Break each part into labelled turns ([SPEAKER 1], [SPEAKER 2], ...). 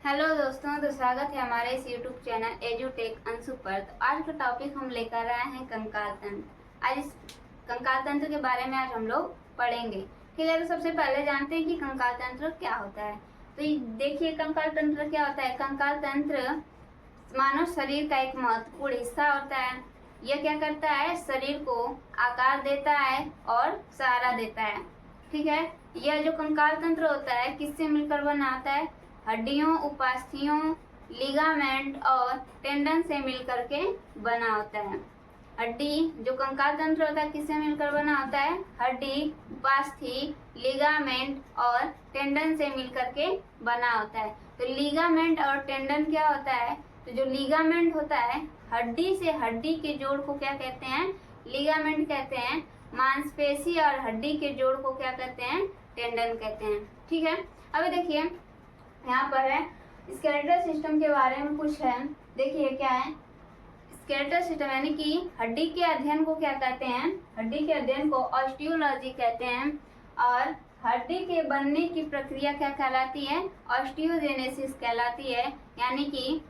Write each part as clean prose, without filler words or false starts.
[SPEAKER 1] Hello दोस्तों, तो स्वागत है हमारे इस यूट्यूब चैनल एजुटेक अंशु पर। तो आज का टॉपिक हम लेकर आए हैं कंकाल तंत्र। आज इस कंकाल तंत्र के बारे में आज हम लोग पढ़ेंगे। ठीक है, तो सबसे पहले जानते हैं कि कंकाल तंत्र क्या होता है। तो देखिए, कंकाल तंत्र क्या होता है। कंकाल तंत्र मानव शरीर का एक महत्वपूर्ण हिस्सा होता है। यह क्या करता है, शरीर को आकार देता है और सहारा देता है। ठीक है, यह जो कंकाल तंत्र होता है किससे मिलकर बना होता है, हड्डियों, उपास्थियों, लिगामेंट और टेंडन से मिलकर के बना होता है। हड्डी जो कंकाल तंत्र होता है किससे मिलकर बना होता है, हड्डी, उपास्थि, लिगामेंट और टेंडन से मिलकर के बना होता है। तो लिगामेंट और टेंडन क्या होता है, तो जो लिगामेंट होता है हड्डी से हड्डी के जोड़ को क्या कहते हैं, लिगामेंट कहते हैं। मांसपेशी और हड्डी के जोड़ को क्या कहते हैं, टेंडन कहते हैं। ठीक है, अभी देखिए यहाँ पर है स्केलेटल सिस्टम के बारे में कुछ है। देखिए क्या है स्केलेटल सिस्टम, यानी कि हड्डी के अध्ययन को क्या कहते हैं, हड्डी के अध्ययन को ऑस्टियोलॉजी कहते हैं। और हड्डी के बनने की प्रक्रिया क्या कहलाती है, ऑस्टियोजेनेसिस कहलाती है, यानी कि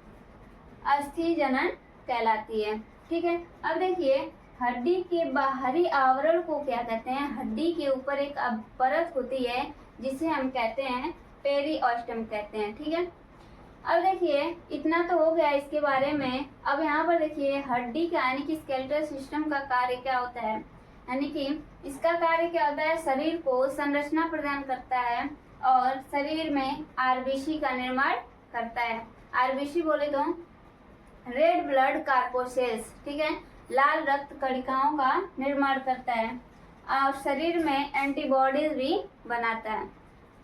[SPEAKER 1] अस्थि जनन कहलाती है। ठीक है, अब देखिए हड्डी के बाहरी आवरण को क्या कहते हैं, हड्डी के ऊपर एक परत होती है जिसे हम कहते हैं पेरिओस्टम कहते हैं। ठीक है, अब देखिए इतना तो हो गया इसके बारे में। अब यहाँ पर देखिए हड्डी का यानी कि स्केलेटल सिस्टम का कार्य क्या होता है, यानी कि इसका कार्य क्या होता है, शरीर को संरचना प्रदान करता है और शरीर में आरबीसी का निर्माण करता है। आरबीसी बोले तो रेड ब्लड कार्पोसेल्स, ठीक है, लाल रक्त कणिकाओं का निर्माण करता है और शरीर में एंटीबॉडीज भी बनाता है।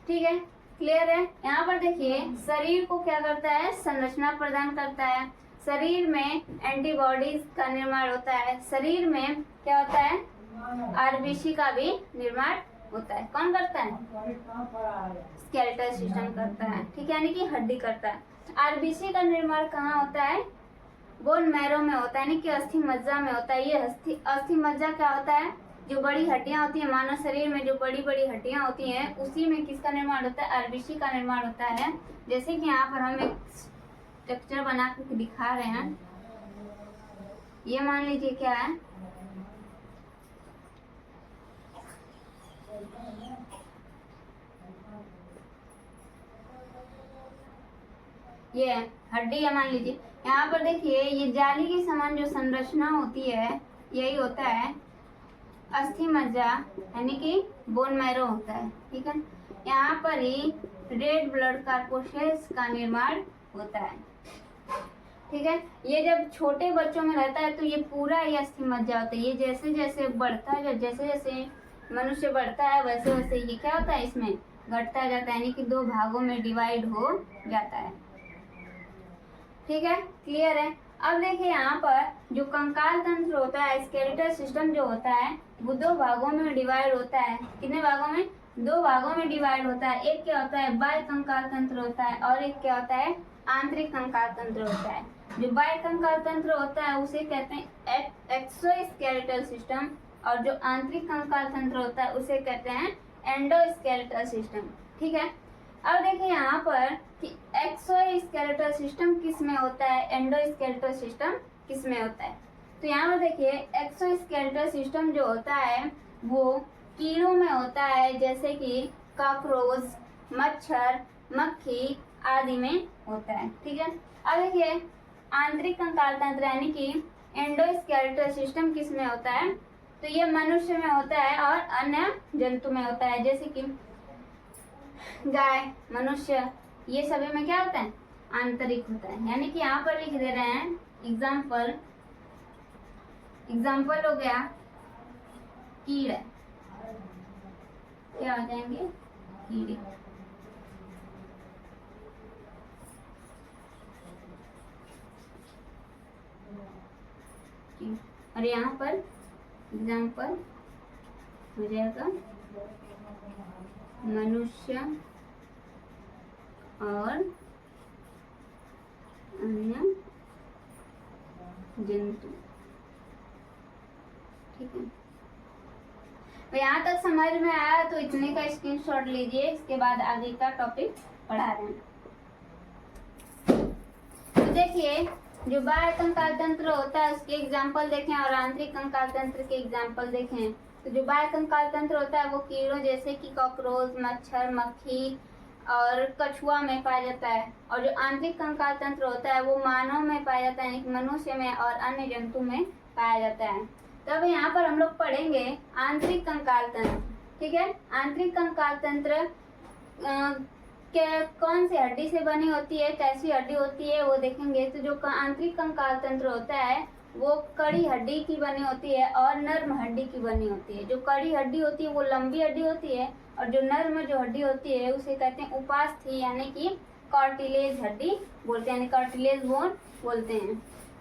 [SPEAKER 1] ठीक है, क्लियर है। यहाँ पर देखिए शरीर को क्या करता है, संरचना प्रदान करता है, शरीर में एंटीबॉडीज का निर्माण होता है, शरीर में क्या होता है, आरबीसी का भी निर्माण होता है। कौन करता है, स्केलेटल सिस्टम करता है। ठीक है, यानी कि हड्डी करता है। आरबीसी का निर्माण कहाँ होता है, बोन मैरो में होता है, यानी कि अस्थि मज्जा में होता है। ये अस्थि मज्जा क्या होता है, जो बड़ी हड्डियां होती हैं मानव शरीर में, जो बड़ी बड़ी हड्डियां होती हैं उसी में किसका निर्माण होता है, आरबीसी का निर्माण होता है। जैसे कि यहाँ पर हम एक स्ट्रक्चर बना के दिखा रहे हैं। ये मान लीजिए क्या है, ये हड्डी है मान लीजिए। यहाँ पर देखिए ये जाली के समान जो संरचना होती है यही होता है अस्थि मज्जा, यानी कि बोन मैरो होता है। ठीक है, यहाँ पर ही रेड ब्लड कार्पोसेल्स का निर्माण होता है। ठीक है, ये जब छोटे बच्चों में रहता है तो ये पूरा ये अस्थि मज्जा होता है। ये जैसे जैसे बढ़ता है, जैसे जैसे मनुष्य बढ़ता है वैसे वैसे ये क्या होता है, इसमें घटता जाता है, यानी कि दो भागों में डिवाइड हो जाता है। ठीक है, क्लियर है। अब देखिए यहाँ पर जो कंकाल तंत्र होता है, स्केलेटल सिस्टम जो होता है वो दो भागों में डिवाइड होता है। कितने भागों में, दो भागों में डिवाइड होता है। एक क्या होता है, बाह्य कंकाल तंत्र होता है और एक क्या होता है, आंतरिक कंकाल तंत्र होता है। जो बाह्य कंकाल तंत्र होता है उसे कहते हैं एक्सोस्केलेटल सिस्टम और जो आंतरिक कंकाल तंत्र होता है उसे कहते हैं एंडोस्केलेटल सिस्टम। ठीक है, अब देखिए यहाँ पर कि एक्सोस्केलेटल सिस्टम किस में होता है, एंडोस्केलेटल सिस्टम किस में होता है। तो यहाँ पर देखिए एक्सोस्केलेटल सिस्टम जो होता है वो कीड़ों में होता है, जैसे कि कॉकरोच, मच्छर, मक्खी आदि में होता है। ठीक है, अब देखिए आंतरिक कंकाल तंत्र यानी कि एंडोस्केलेटल सिस्टम किस में होता है, तो ये मनुष्य में होता है और अन्य जंतु में होता है, जैसे कि गाय, मनुष्य, ये सभी में क्या होता है, आंतरिक होता है। यानी कि यहाँ पर लिख दे रहे हैं एग्जाम्पल हो गया कीड़ा, क्या हो जाएंगे, कीड़े। और यहाँ पर एग्जाम्पल हो जाएगा मनुष्य और अन्य जंतु। ठीक है, तो यहाँ तक समझ में आया तो इतने का स्क्रीनशॉट लीजिए, इसके बाद आगे का टॉपिक पढ़ा रहे हैं। अब देखिए जो बाह्य कंकाल तंत्र होता है उसके एग्जाम्पल देखें और आंतरिक कंकाल तंत्र के एग्जाम्पल देखें। तो जो बाह्य कंकाल तंत्र होता है वो कीड़ों जैसे कि कॉकरोच, मच्छर, मक्खी और कछुआ में पाया जाता है, और जो आंतरिक कंकाल तंत्र होता है वो मानव में पाया जाता है, यानी कि मनुष्य में और अन्य जंतु में पाया जाता है। तो अब यहाँ पर हम लोग पढ़ेंगे आंतरिक कंकाल तंत्र। ठीक है, आंतरिक कंकाल तंत्र कौन सी हड्डी से बनी होती है, कैसी हड्डी होती है वो देखेंगे। तो जो आंतरिक कंकाल तंत्र होता है वो कड़ी हड्डी की बनी होती है और नर्म हड्डी की बनी होती है। जो कड़ी हड्डी होती है वो लंबी हड्डी होती है, और जो नर्म जो हड्डी होती है उसे कहते हैं उपास्थि यानी कि कार्टिलेज हड्डी बोलते हैं, यानी कार्टिलेज बोन बोलते हैं।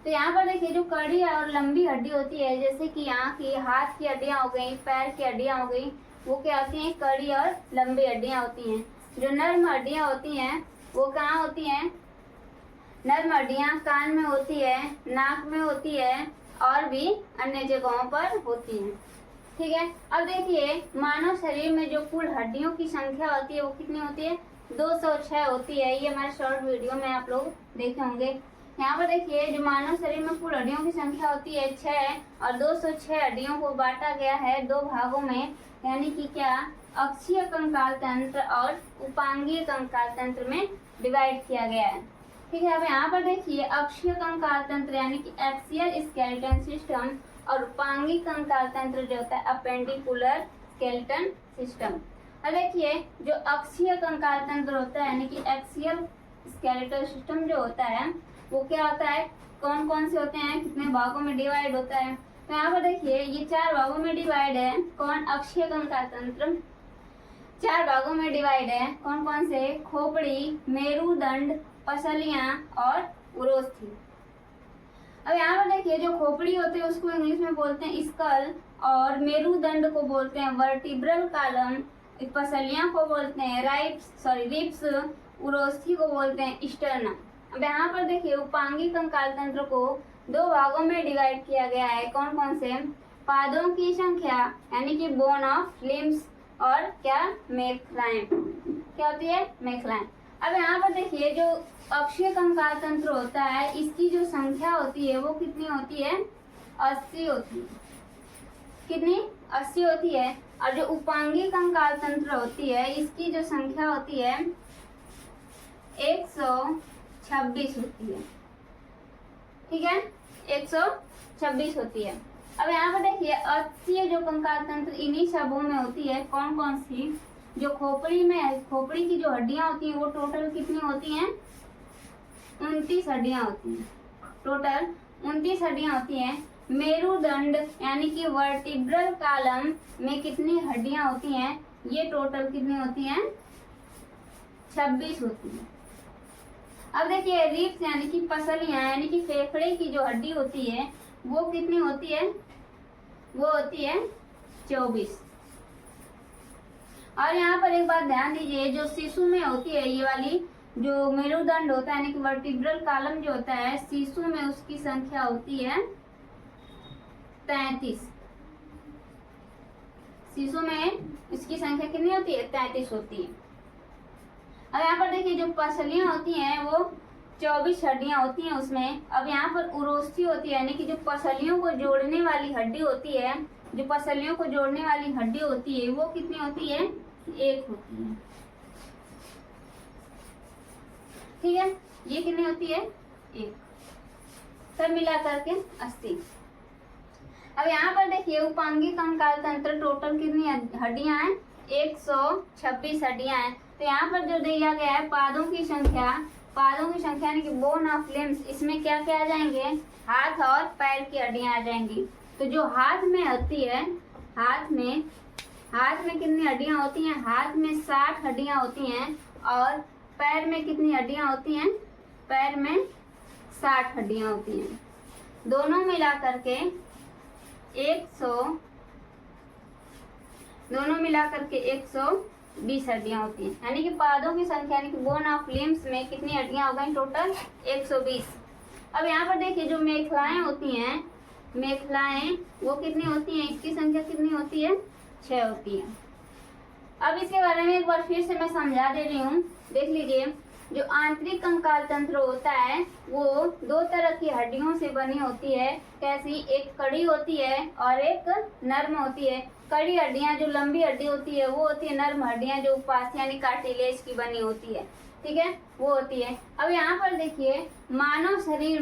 [SPEAKER 1] तो यहाँ पर देखिए जो कड़ी और लंबी हड्डी होती है, जैसे कि यहाँ की हाथ की हड्डियाँ हो गई, पैर की हड्डियाँ हो गई, वो क्या होती हैं, कड़ी और लंबी हड्डियाँ होती हैं। जो नर्म हड्डियाँ होती हैं वो कहाँ होती हैं, नर्म हड्डियाँ कान में होती है, नाक में होती है और भी अन्य जगहों पर होती हैं। ठीक है, अब देखिए मानव शरीर में जो कुल हड्डियों की संख्या होती है वो कितनी होती है, 206 होती है। ये हमारे शॉर्ट वीडियो में आप लोग देखे होंगे। यहाँ पर देखिए जो मानव शरीर में कुल हड्डियों की संख्या होती है 6, और 206 हड्डियों को बांटा गया है 2 भागों में, यानी कि क्या, अक्षीय कंकाल तंत्र और उपांगीय कंकाल तंत्र में डिवाइड किया गया है। ठीक है, अब यहाँ पर देखिए अक्षीय कंकाल तंत्र यानी कि एक्सियल स्केलेटन सिस्टम और उपांगीय कंकाल तंत्र जो होता है अपेंडिकुलर स्केलेटन सिस्टम। अब देखिए जो अक्षीय कंकाल तंत्र होता है यानी कि एक्सियल स्केलेटल सिस्टम जो होता है वो क्या होता है, कौन कौन से होते हैं, कितने भागों में डिवाइड होता है। तो यहाँ पर देखिए ये 4 भागों में डिवाइड है। कौन, अक्षीय कंकाल तंत्र 4 भागों में डिवाइड है। कौन कौन से, खोपड़ी, मेरुदंड, पसलियां और उरोस्थी। अब यहाँ पर देखिए जो खोपड़ी होते हैं उसको इंग्लिश में बोलते हैं स्कल, और मेरुदंड को बोलते हैं वर्टिब्रल कॉलम, पसलियां को बोलते हैं रिब्स, उरोस्थी को बोलते हैं स्टर्नम। अब यहाँ पर देखिए उपांगीय कंकाल तंत्र को 2 भागों में डिवाइड किया गया है। कौन कौन से, पादों की संख्या यानी कि बोन ऑफ लिम्स, और क्या, मेखलाइन, क्या होती है, मेखलाइन। अब यहाँ पर देखिए जो अक्षीय कंकाल तंत्र होता है इसकी जो संख्या होती है वो कितनी होती है, 80 होती है। कितनी, 80 होती है। और जो उपांगीय कंकाल तंत्र होती है इसकी जो संख्या होती है 126 होती है। ठीक है, 126 होती है। अब यहाँ पर देखिए अक्षीय जो कंकाल तंत्र इन्हीं सबों में होती है। कौन कौन सी, जो खोपड़ी में है, खोपड़ी की जो हड्डियां होती हैं वो टोटल कितनी होती हैं, 29 हड्डियां होती हैं। टोटल 29 हड्डियां होती हैं। मेरुदंड यानी कि वर्टिब्रल कॉलम में कितनी हड्डियां होती हैं, ये टोटल कितनी होती हैं, 26 होती हैं। अब देखिए रिब्स यानी कि पसलियां यानी कि फेफड़े की जो हड्डी होती है वो कितनी होती है, वो होती है 24। और यहाँ पर एक बात ध्यान दीजिए, जो शिशु में होती है ये वाली जो मेरुदंड होता है यानी कि वर्टिब्रल कॉलम जो होता है, शिशु में उसकी संख्या होती है 33। शिशु में इसकी संख्या कितनी होती है, 33 होती है। अब यहाँ पर देखिए जो पसलियां होती हैं वो 24 हड्डियां होती हैं उसमें। अब यहाँ पर उरोस्थी होती है यानी कि जो पसलियों को जोड़ने वाली हड्डी होती है, जो पसलियों को जोड़ने वाली हड्डी होती है वो कितनी होती है, 1 होती है। ठीक है, ये कितनी होती है, 1, सब मिला करके 80। अब यहाँ पर देखिए उपांगीय कंकाल तंत्र टोटल कितनी हड्डियां हैं, 126 हड्डियां हैं। तो यहाँ पर जो दिया गया है पादों की संख्या यानी कि बोन ऑफ लिम्स, इसमें क्या क्या आ जाएंगे, हाथ और पैर की हड्डियां आ जाएंगी। तो जो हाथ में होती है, हाथ में कितनी हड्डियां होती हैं, हाथ में 60 हड्डियां होती हैं। और पैर में कितनी हड्डियां होती हैं, पैर में 60 हड्डियां होती हैं। दोनों मिला करके 120 हड्डियां होती हैं। यानी कि पादों की संख्या यानी कि बोन ऑफ लिम्स में कितनी हड्डियां हो गई, टोटल 120। अब यहाँ पर देखिए जो मेखलाएं होती हैं, मेखलाएं वो कितनी होती हैं, इसकी संख्या कितनी होती है, 6 होती है। अब इसके बारे में एक बार फिर से मैं समझा दे रही हूँ, देख लीजिए। जो आंतरिक कंकाल तंत्र होता है वो दो तरह की हड्डियों से बनी होती है। कैसी? एक कड़ी होती है और एक नर्म होती है। कड़ी हड्डियां जो लंबी हड्डी होती है वो होती है, नर्म हड्डियां जो उपास्थि यानी कार्टिलेज की बनी होती है, ठीक है, वो होती है। अब यहाँ पर देखिए मानव शरीर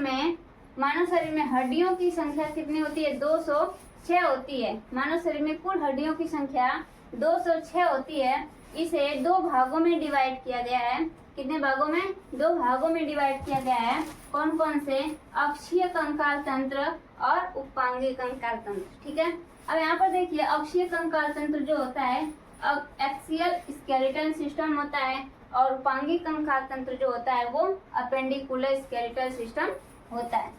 [SPEAKER 1] में हड्डियों की संख्या कितनी होती है? 206 होती है। मानव शरीर में कुल हड्डियों की संख्या 206 होती है। इसे दो भागों में डिवाइड किया गया है। कितने भागों में? दो भागों में डिवाइड किया गया है। कौन कौन से? अक्षीय कंकाल तंत्र और उपांगीय कंकाल तंत्र, ठीक है। अब यहाँ पर देखिए अक्षीय कंकाल तंत्र जो होता है एक्सियल स्केलेटल सिस्टम होता है और उपांगीय कंकाल तंत्र जो होता है वो अपेंडिकुलर स्केलेटल सिस्टम होता है।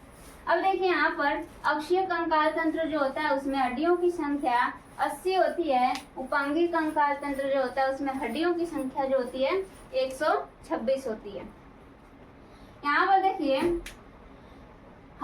[SPEAKER 1] अब देखिए यहाँ पर अक्षीय कंकाल तंत्र जो होता है उसमें हड्डियों की संख्या 80 होती है। उपांगीय कंकाल तंत्र जो होता है उसमें हड्डियों की संख्या जो होती है 126 होती है। यहाँ पर देखिए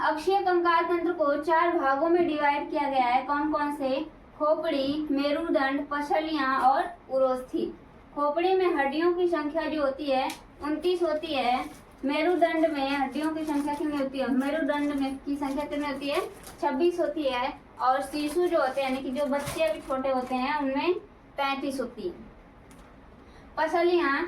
[SPEAKER 1] अक्षीय कंकाल तंत्र को 4 भागों में डिवाइड किया गया है। कौन कौन से? खोपड़ी, मेरुदंड, पसलियां और उरोस्थी। खोपड़ी में हड्डियों की संख्या जो होती है 29 होती है। मेरुदंड में हड्डियों की संख्या कितनी होती है? मेरुदंड में की संख्या कितनी होती है? 26 होती है। और शिशु जो होते हैं यानी कि जो बच्चे अभी छोटे होते हैं उनमें 33 होती है। पसलियां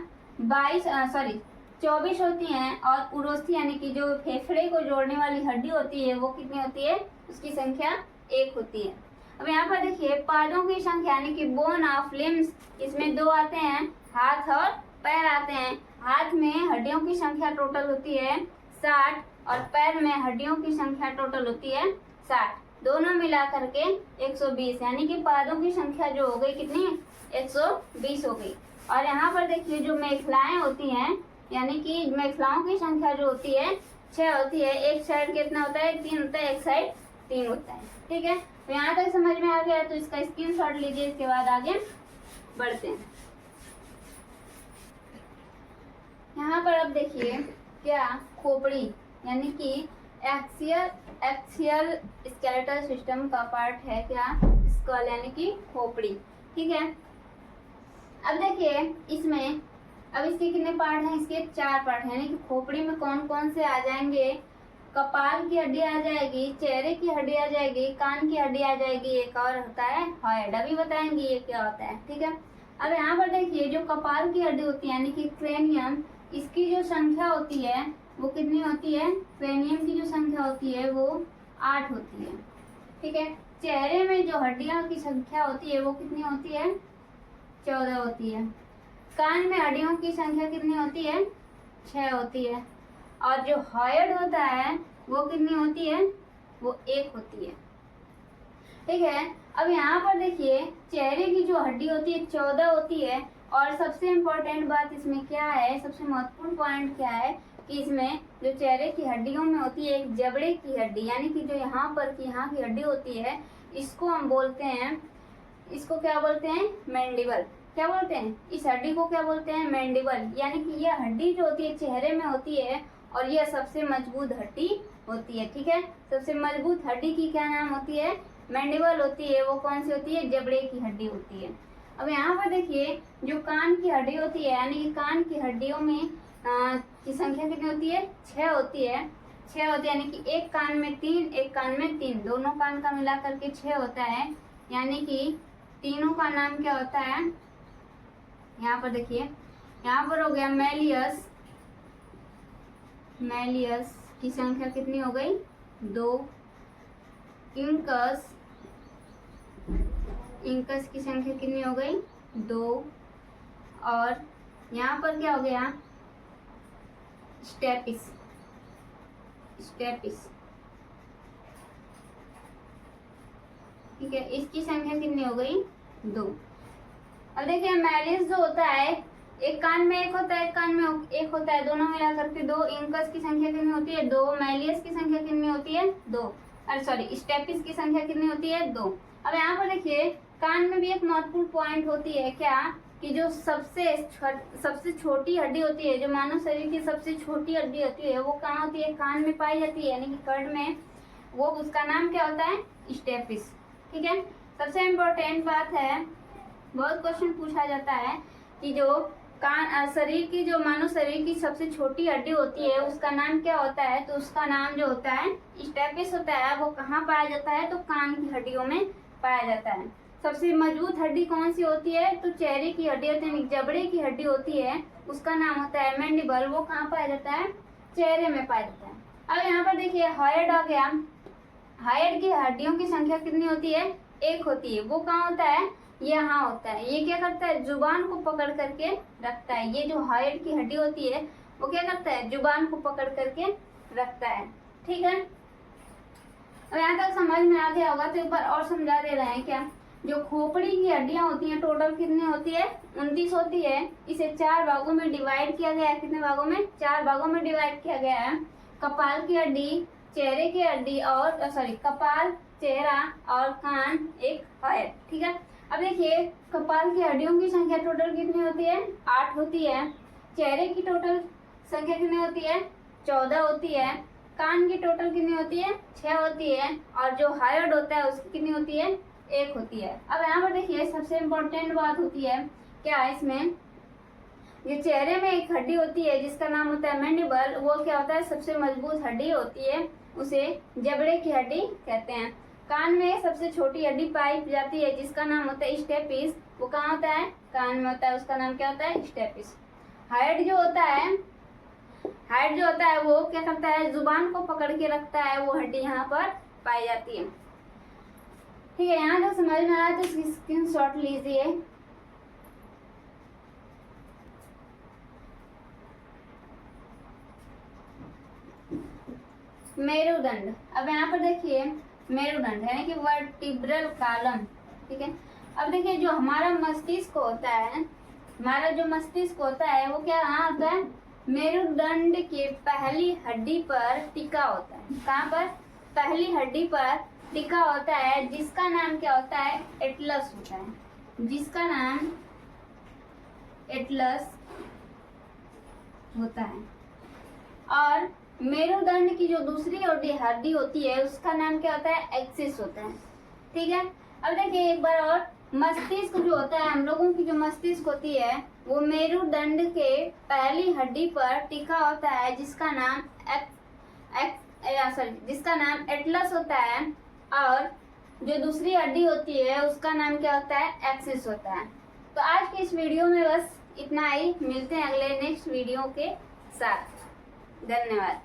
[SPEAKER 1] 24 होती हैं और उरोस्थी यानी कि जो फेफड़े को जोड़ने वाली हड्डी होती है वो कितनी होती है? उसकी संख्या 1 होती है। अब यहाँ पर देखिए पादों की संख्या यानी कि बोन ऑफ लिम्स, इसमें 2 आते हैं, हाथ और पैर आते हैं। हाथ में हड्डियों की संख्या टोटल होती है 60 और पैर में हड्डियों की संख्या टोटल होती है 60, दोनों मिला करके 120 यानी कि पादों की संख्या जो हो गई कितनी? 120 हो गई। और यहाँ पर देखिए जो मेखलाएं होती हैं यानी कि मेखलाओं की संख्या जो होती है 6 होती है। एक साइड कितना होता है? 3 होता है, एक साइड 3 होता है, ठीक है। तो यहाँ तक समझ में आ गया तो इसका स्क्रीनशॉट लीजिए। इसके बाद आगे बढ़ते हैं। यहाँ पर अब देखिए क्या खोपड़ी यानी कि एक्सियल स्केलेटल सिस्टम का पार्ट है क्या? स्कल यानी कि खोपड़ी, ठीक है। अब देखिए इसमें अब इसके कितने पार्ट हैं? इसके 4 पार्ट हैं। यानी कि खोपड़ी में कौन कौन से आ जाएंगे? कपाल की हड्डी आ जाएगी, चेहरे की हड्डी आ जाएगी, कान की हड्डी आ जाएगी, एक और होता है हॉयड, अभी बताएंगे ये क्या होता है, ठीक है। अब यहाँ पर देखिए जो कपाल की हड्डी होती है यानी कि क्रेनियम, इसकी जो संख्या होती है वो कितनी होती है? क्रेनियम की जो संख्या होती है वो 8 होती है, ठीक है। चेहरे में जो हड्डियों की संख्या होती है वो कितनी होती है? 14 होती है। कान में हड्डियों की संख्या कितनी होती है? 6 होती है। और जो हॉयड होता है वो कितनी होती है? वो 1 होती है, ठीक है। अब यहाँ पर देखिए चेहरे की जो हड्डी होती है 14 होती है। और सबसे इम्पोर्टेंट बात इसमें क्या है? सबसे महत्वपूर्ण पॉइंट क्या है कि इसमें जो चेहरे की हड्डियों में होती है एक जबड़े की हड्डी यानी कि जो यहाँ पर की यहाँ की हड्डी होती है इसको हम बोलते हैं, इसको क्या बोलते हैं? मैंडिबल। क्या बोलते हैं? इस हड्डी को क्या बोलते हैं? मैंडिबल। यानी कि यह हड्डी जो होती है चेहरे में होती है और यह सबसे मजबूत हड्डी होती है, ठीक है। सबसे मजबूत हड्डी की क्या नाम होती है? मैंडिबल होती है। वो कौन सी होती है? जबड़े की हड्डी होती है। अब यहाँ पर देखिए जो कान की हड्डी होती है यानी कि कान की हड्डियों में की संख्या कितनी होती है? 6 होती है। 6 होती है यानी कि एक कान में 3, एक कान में 3, दोनों कान का मिला करके 6 होता है। यानी कि तीनों का नाम क्या होता है? यहाँ पर देखिए यहाँ पर हो गया मैलियस। मैलियस की संख्या कितनी हो गई? 2। इंकस, इंकस की संख्या कितनी हो गई? 2। और यहाँ पर क्या हो गया? स्टेपिस, स्टेपिस, ठीक है। इसकी संख्या कितनी हो गई? 2। अब देखिए मैलियस जो होता है एक कान में 1 होता है, एक कान में 1 होता है, दोनों मिला करके 2। इंकस की संख्या कितनी होती है? 2। मैलियस की संख्या कितनी होती है? 2। अरे सॉरी, स्टेपिस की संख्या कितनी होती है? 2। अब यहाँ पर देखिए कान में भी एक महत्वपूर्ण पॉइंट होती है क्या? कि जो सबसे छोटी हड्डी होती है, जो मानव शरीर की सबसे छोटी हड्डी होती है वो कहाँ होती है? कान में पाई जाती है यानी कि कर्ड में। वो उसका नाम क्या होता है? स्टेपिस, ठीक है। सबसे इम्पोर्टेंट बात है, बहुत क्वेश्चन पूछा जाता है कि जो शरीर की जो मानव शरीर की सबसे छोटी हड्डी होती है उसका नाम क्या होता है? तो उसका नाम जो होता है स्टेपिस होता है। वो कहाँ पाया जाता है? तो कान की हड्डियों में पाया जाता है। सबसे मजबूत हड्डी कौन सी होती है? तो चेहरे की हड्डी होती है, जबड़े की हड्डी होती है, उसका नाम होता है मैंडिबल। वो कहाँ पाया जाता है? चेहरे में पाया जाता है। अब यहाँ पर देखिए हाइड आ गया। हाइड की हड्डियों की संख्या कितनी होती है? एक होती है। वो कहाँ होता है? यहाँ होता है। ये क्या करता है? जुबान को पकड़ करके रखता है। ये जो हाइड की हड्डी होती है वो क्या करता है? जुबान को पकड़ करके रखता है। ठीक है, अब यहाँ तक समझ में आ गया होगा तो एक बार और समझा दे रहे हैं क्या। जो खोपड़ी की हड्डियां होती हैं टोटल कितनी होती है? 29 होती है। इसे 4 भागों में डिवाइड किया गया है। कितने भागों में? 4 भागों में डिवाइड किया गया है। कपाल की हड्डी, चेहरे की हड्डी और कपाल, चेहरा और कान एक है। ठीक है, अब देखिए कपाल की हड्डियों की संख्या टोटल कितनी होती है? 8 होती है। चेहरे की टोटल संख्या कितनी होती है? 14 होती है। कान की टोटल कितनी होती है? 6 होती है। और जो हाइड होता है उसकी कितनी होती है? 1 होती है। अब यहाँ पर देखिए सबसे इम्पोर्टेंट बात होती है क्या इसमें, ये चेहरे में एक हड्डी होती है जिसका नाम होता है मैंडिबल। वो क्या होता है? सबसे मजबूत हड्डी होती है, उसे जबड़े की हड्डी कहते हैं। कान में सबसे छोटी हड्डी पाई जाती है जिसका नाम होता है स्टेपिस। वो कहाँ होता है? कान में होता है। उसका नाम क्या होता है? स्टेपिस। हाइड जो होता है वो क्या करता है? जुबान को पकड़ के रखता है। वो हड्डी यहाँ पर पाई जाती है। ठीक है, यहाँ तक समझ में आया तो इसकी स्क्रीनशॉट लीजिए। मेरुदंड। अब यहाँ पर देखिए मेरुदंड है कि वर्टिब्रल कॉलम। ठीक है, अब देखिए जो हमारा मस्तिष्क होता है, वो क्या होता है? मेरुदंड के पहली हड्डी पर टिका होता है। कहाँ पर? पहली हड्डी पर टिका होता है जिसका नाम क्या होता है? एटलस होता है। जिसका नाम एटलस होता है। और मेरुदंड की जो दूसरी हड्डी होती है उसका नाम क्या होता है? एक्सिस होता है। ठीक है, अब देखिए एक बार और, मस्तिष्क जो होता है, हम लोगों की जो मस्तिष्क होती है वो मेरुदंड के पहली हड्डी पर टिका होता है जिसका नाम एटलस होता है। और जो दूसरी हड्डी होती है उसका नाम क्या होता है? एक्सिस होता है। तो आज के इस वीडियो में बस इतना ही। मिलते हैं अगले नेक्स्ट वीडियो के साथ। धन्यवाद।